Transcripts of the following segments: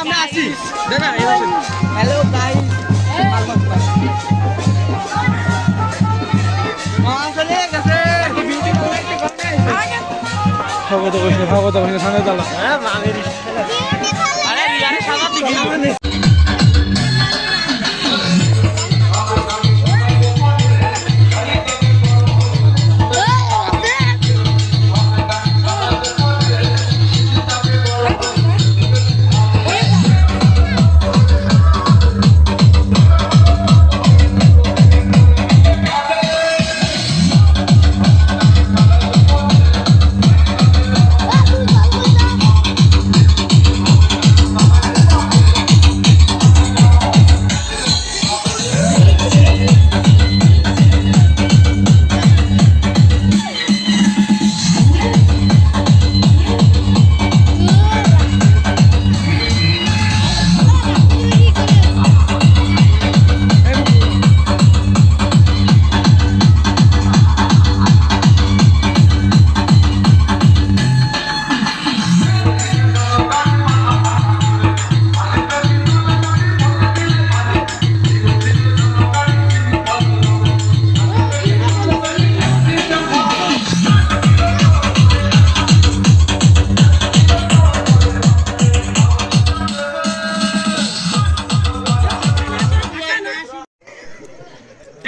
আমরা আসি hello guys স্বাগত করছি সামনে দাঁড়া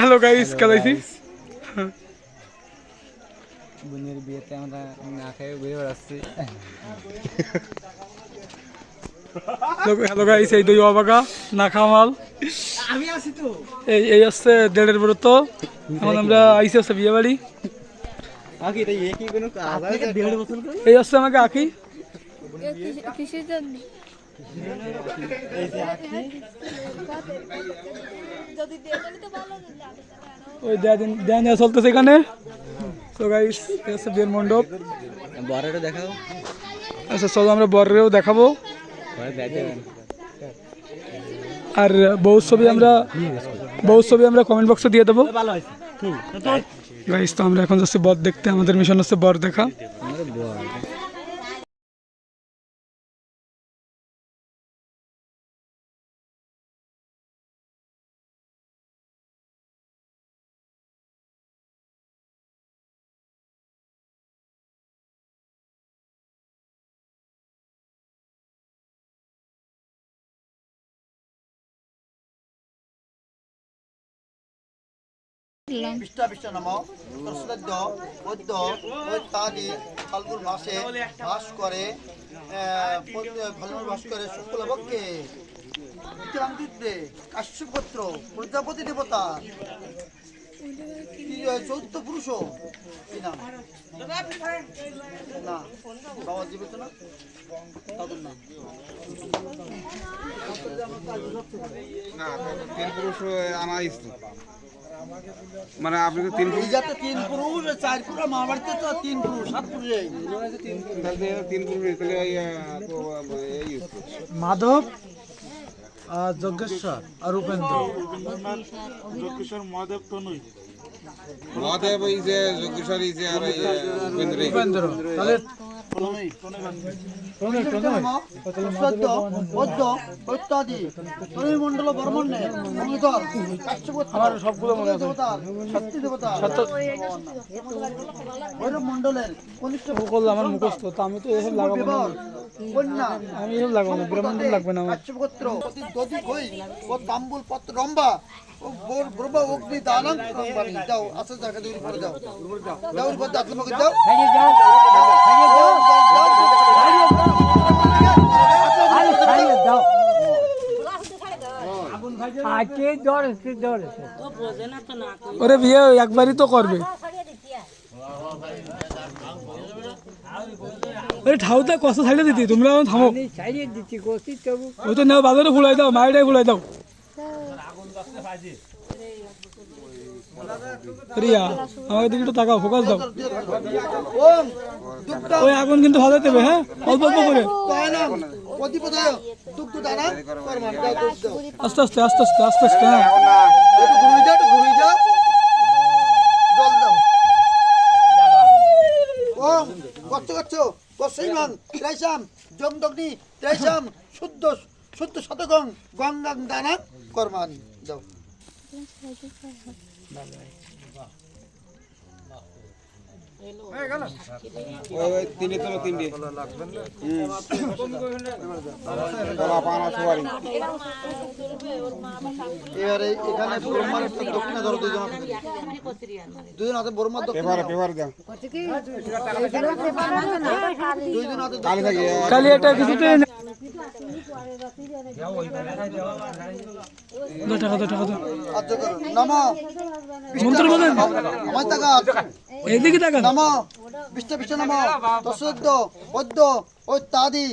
হ্যালো গাইস কালাইছি বোনের বিয়েতে আমরা না খেয়ে ঘুরে বেড়াচ্ছি হ্যালো গাইস এই দই অবাগা না খামাল আমি আছি তো এই হচ্ছে দেড়ের ব্রত এখন আমরা আইসি হচ্ছে বিয়ে বাড়ি আকি এটা কি কোনো দেড় বছর এই হচ্ছে আমাকে আঁকি কিসের জন্য যদি দেখালে তো ভালো ওই দেয়া চলতেছে এখানে তো গাইস এই হচ্ছে বিয়ের মণ্ডপ বড়টা দেখাও আচ্ছা চলো আমরা বরেও দেখাবো আর বউ ছবি আমরা কমেন্ট বক্সে দিয়ে দেবো গাইস তো আমরা এখন যাচ্ছি বর দেখতে আমাদের মিশন হচ্ছে বর দেখা পৃষ্ঠা নাম প্রশ্নদ্য পদ্য ইত্যাদি ফাল্গুন মাসে বাস করে ফাল্গুন বাস করে শুক্লপক্ষে উত্তরাঞ্চলে কাশ্যপত্র প্রজাপতি দেবতা চৌদ্দ পুরুষ কি নাম না বাবা জীবিত না তাদের নাম তিন পুরুষ আনা মানে আপনি তো তিন পুরুষ তিন পুরুষ চার পুরুষ মা বাড়িতে তো তিন পুরুষ সাত পুরুষ তিন পুরুষ মাধব আর যজ্ঞেশ্বর আর উপেন্দ্র মহাদেব হইছে যোগেশ্বর হইছে আর উপেন্দ্র তাহলে ইত্যাদি মন্ডল বর্মণ্যে আমার সবগুলো মনে আছে শক্তি দেবতা ভৈরব মন্ডলের কনিষ্ঠ করলে আমার মুখস্থ তো আমি তো এসব লাগাবো না কন্যা আমি এসব লাগাবো না ব্রহ্মাণ্ড লাগবে না আমার কাশ্যপত্র দধি খই ও তাম্বুল পত্র রম্বা ও ব্রহ্ম অগ্নি দানাং রম্বানি দাও আসল জায়গা দিয়ে উপরে দাও দাও উপরে দাও তোমাকে দাও ওরে বিয়ে একবারই তো করবে আরে ঠাউটা কষ্ট ছাড়িয়ে দিতি তোমরা থামো ওই তো নাও বাজারে ফুলাই দাও মায়েরাই ফুলাই দাও রিয়া আমাকে দিকে একটু তাকাও ফোকাস দাও ওই আগুন কিন্তু ভালো দেবে হ্যাঁ অল্প অল্প করে আস্তে আস্তে আস্তে আস্তে আস্তে আস্তে হ্যাঁ জংদগ্নি তেষাম শুদ্ধ শুদ্ধ শতগং গঙ্গাং দানাং কর্মাণি যাও ওই তিনটে তোলো তিনটে কলা পানা সুপারি এবারে এখানে ব্রহ্মার দক্ষিণা ধরো দুজন হাতে ব্রহ্মার দক্ষিণা পেপারে পেপারে দাও দুইজন হাতে কালি থাকে কালি এটা কিছুতে টাকা আর্য করো নমঃ মন্ত্র বলেন আমার টাকা এইদিকে তাকান নম বিষ্ণু বিষ্ণু নম তসদ্য পদ্য ঐত্যাদি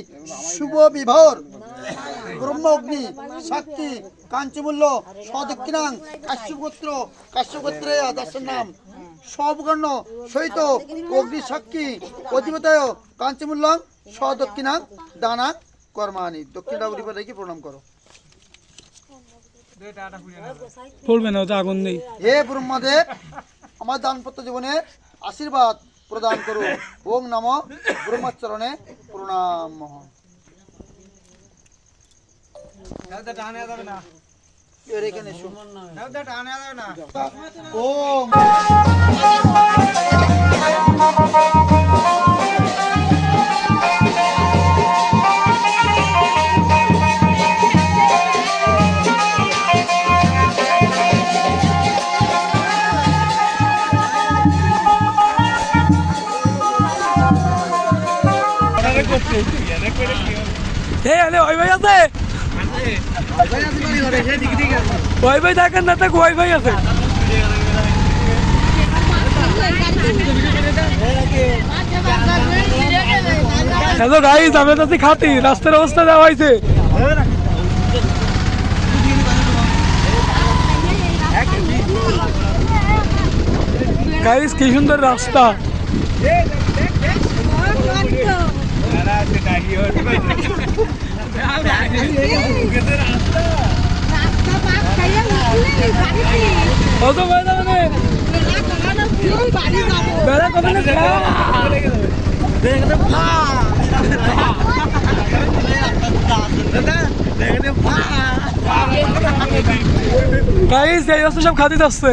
শুভ বিভোর ব্রহ্ম অগ্নি শক্তি কাঞ্চমূল্য সদক্ষিণাং কাশ্যপত্রে আদর্শের নাম সবগণ্য সহিত অগ্নি সাক্ষী অধিপতয় কাঞ্চমূল্য সদক্ষিণাং দানা কর্মানি দক্ষিণা উড়িপা রেখে প্রণাম করো পড়বে না ওটা আগুন নেই হে ব্রহ্মদেব আমার দানপত্র জীবনে আশীর্বাদ প্রদান করো ওং নম ব্রহ্মচরণে প্রণাম এর এখানে শুন ওম এই আরে ওয়াইফাই আছে ওয়াইফাই দেখেন না তাকে ওয়াইফাই আছে হ্যালো গাইস আমরা তো খাতি রাস্তার অবস্থা দেওয়া হয়েছে গাইস কি সুন্দর রাস্তা কত পয়সা মানে বেড়া কত গাইস এই রাস্তা সব খাতি যাচ্ছে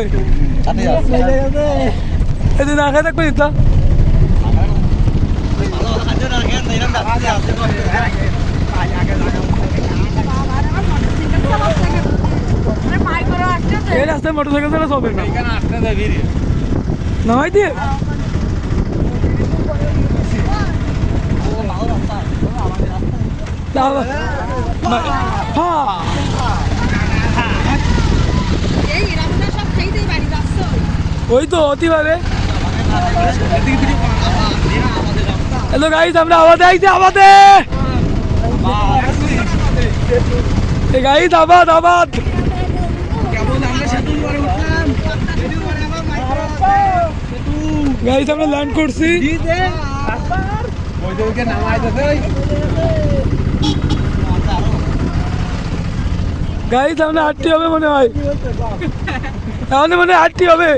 এদিন না খাই থাকবে ইতা এই রাস্তায় মোটরসাইকেল চালা চলবে না নামাই দিয়ে ওই তো অতি পারে হ্যালো গাইস আমরা আবাদে আইছি আবাদে এই গাইস আবাদ গাইস আমরা ল্যান্ড করছি গাইস আমরা 8টি হবে মনে হয় তাহলে মনে হয় 8টি হবে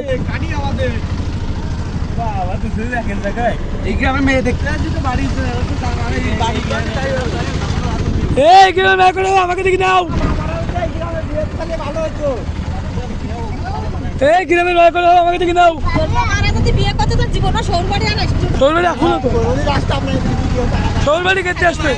এই কিলো না করে আমাকে দেখি নাও এই গ্রামে নয় করে আমাকে দেখি নাও শোরবাড়ি এখন তো শোরবাড়ি কেটে আসবে